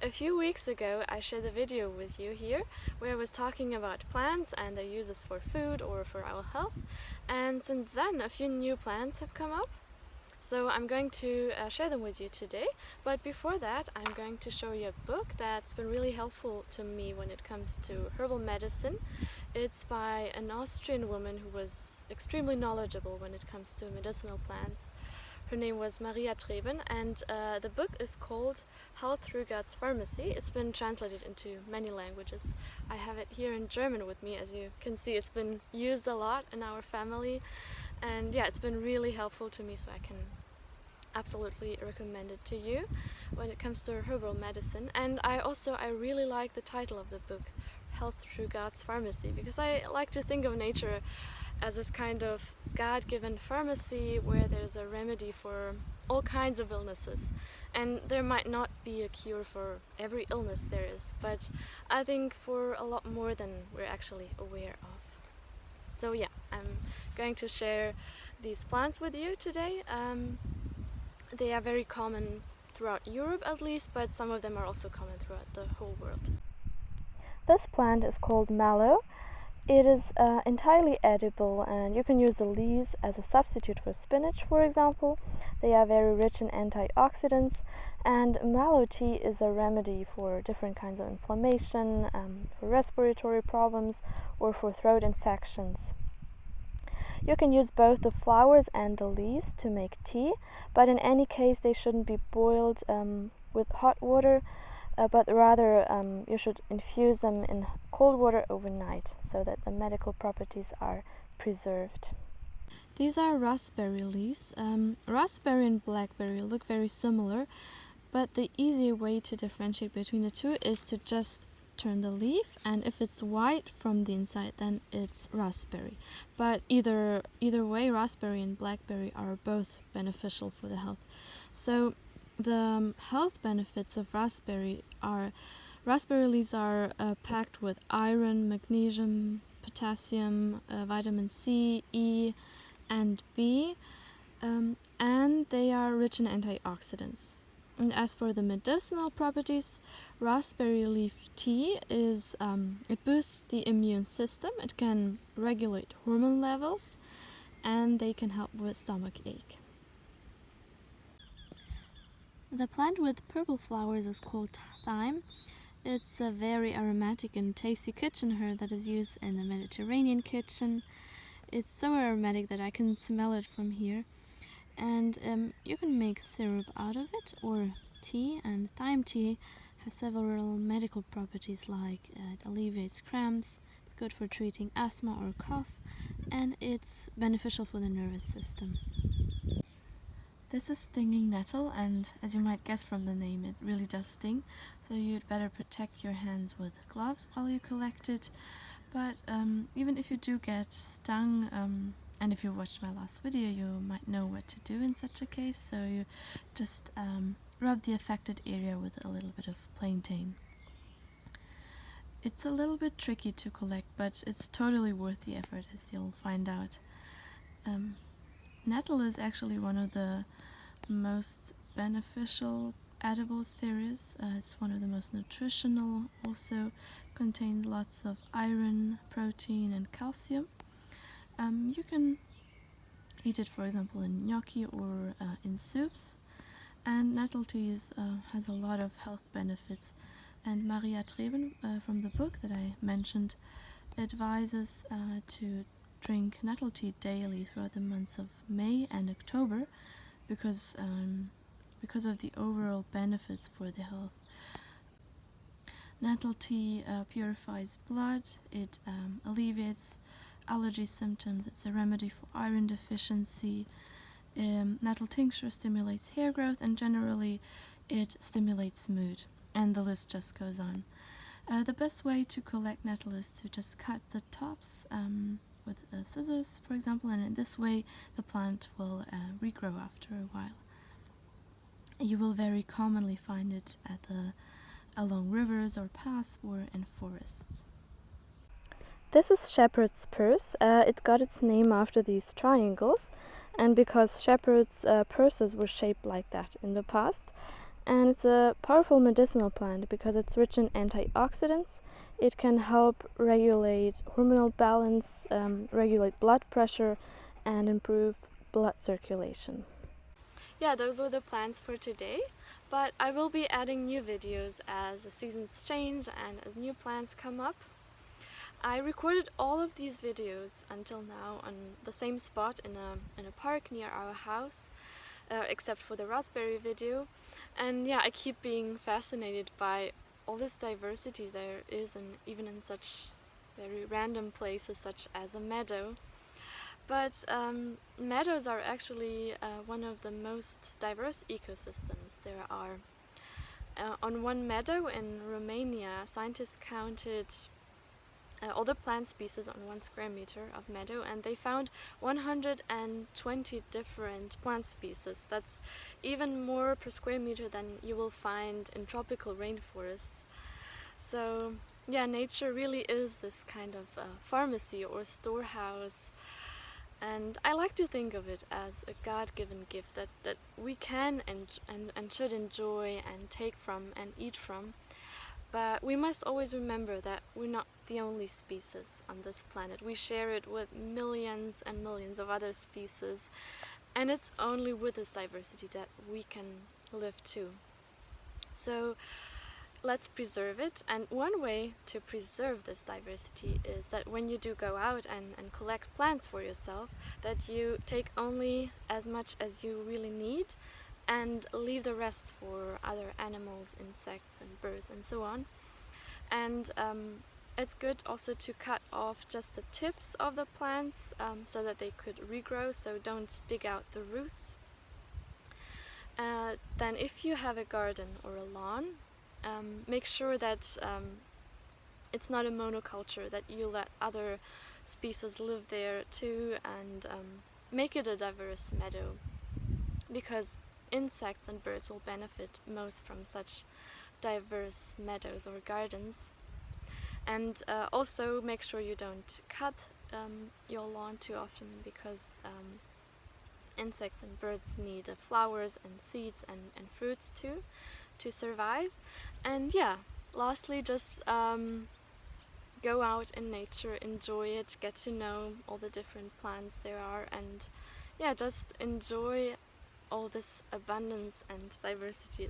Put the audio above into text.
A few weeks ago I shared a video with you here where I was talking about plants and their uses for food or for our health, and since then a few new plants have come up. So I'm going to share them with you today, but before that I'm going to show you a book that's been really helpful to me when it comes to herbal medicine. It's by an Austrian woman who was extremely knowledgeable when it comes to medicinal plants. Her name was Maria Treben, and the book is called Health Through God's Pharmacy. It's been translated into many languages. I have it here in German with me. As you can see, it's been used a lot in our family, and yeah, it's been really helpful to me, so I can absolutely recommend it to you when it comes to herbal medicine. And I really like the title of the book, Health Through God's Pharmacy, because I like to think of nature as this kind of God-given pharmacy where there's a remedy for all kinds of illnesses. And there might not be a cure for every illness there is, but I think for a lot more than we're actually aware of. So yeah, I'm going to share these plants with you today. They are very common throughout Europe at least, but some of them are also common throughout the whole world. This plant is called Mallow. It is entirely edible, and you can use the leaves as a substitute for spinach, for example. They are very rich in antioxidants, and mallow tea is a remedy for different kinds of inflammation, for respiratory problems, or for throat infections. You can use both the flowers and the leaves to make tea, but in any case they shouldn't be boiled with hot water, but rather you should infuse them in cold water overnight so that the medical properties are preserved. These are raspberry leaves. Raspberry and blackberry look very similar, but the easier way to differentiate between the two is to just turn the leaf, and if it's white from the inside, then it's raspberry. But either way, raspberry and blackberry are both beneficial for the health. So the health benefits of raspberry leaves are packed with iron, magnesium, potassium, vitamin C, E, and B, and they are rich in antioxidants. And as for the medicinal properties, raspberry leaf tea it boosts the immune system. It can regulate hormone levels, and they can help with stomach ache. The plant with purple flowers is called Thyme. It's a very aromatic and tasty kitchen herb that is used in the Mediterranean kitchen. It's so aromatic that I can smell it from here. And you can make syrup out of it or tea, and thyme tea has several medical properties, like it alleviates cramps, it's good for treating asthma or cough, and it's beneficial for the nervous system. This is stinging nettle, and as you might guess from the name, it really does sting, so you'd better protect your hands with gloves while you collect it. But even if you do get stung, and if you watched my last video, you might know what to do in such a case, so you just rub the affected area with a little bit of plantain. It's a little bit tricky to collect, but it's totally worth the effort, as you'll find out. Nettle is actually one of the most beneficial edibles there is. It's one of the most nutritional, also contains lots of iron, protein, and calcium. You can eat it, for example, in gnocchi or in soups. And nettle tea has a lot of health benefits. And Maria Treben from the book that I mentioned advises to drink nettle tea daily throughout the months of May and October because of the overall benefits for the health. Nettle tea purifies blood, it alleviates allergy symptoms, it's a remedy for iron deficiency. Nettle tincture stimulates hair growth, and generally it stimulates mood, and the list just goes on. The best way to collect nettle is to just cut the tops with scissors, for example, and in this way the plant will regrow after a while. You will very commonly find it along rivers or paths or in forests. This is Sheperd's purse. It got its name after these triangles, and because Sheperd's purses were shaped like that in the past. And it's a powerful medicinal plant because it's rich in antioxidants. It can help regulate hormonal balance, regulate blood pressure, and improve blood circulation. Yeah, those were the plans for today, but I will be adding new videos as the seasons change and as new plants come up. I recorded all of these videos until now on the same spot in a park near our house, except for the raspberry video. And yeah, I keep being fascinated by all this diversity there is, and even in such very random places such as a meadow. But meadows are actually one of the most diverse ecosystems there are. On one meadow in Romania, scientists counted all the plant species on 1 square meter of meadow, and they found 120 different plant species. That's even more per square meter than you will find in tropical rainforests. So yeah, nature really is this kind of pharmacy or storehouse, and I like to think of it as a God-given gift that we can and should enjoy and take from and eat from. But we must always remember that we're not the only species on this planet. We share it with millions and millions of other species, and it's only with this diversity that we can live too. So let's preserve it, and one way to preserve this diversity is that when you do go out and collect plants for yourself, that you take only as much as you really need and leave the rest for other animals, insects and birds and so on. And it's good also to cut off just the tips of the plants so that they could regrow, so don't dig out the roots. Then if you have a garden or a lawn, make sure that it's not a monoculture, that you let other species live there too, and make it a diverse meadow, because insects and birds will benefit most from such diverse meadows or gardens. And also make sure you don't cut your lawn too often, because insects and birds need flowers and seeds and fruits too to survive. And yeah, lastly, just go out in nature, enjoy it, get to know all the different plants there are, and yeah, just enjoy all this abundance and diversity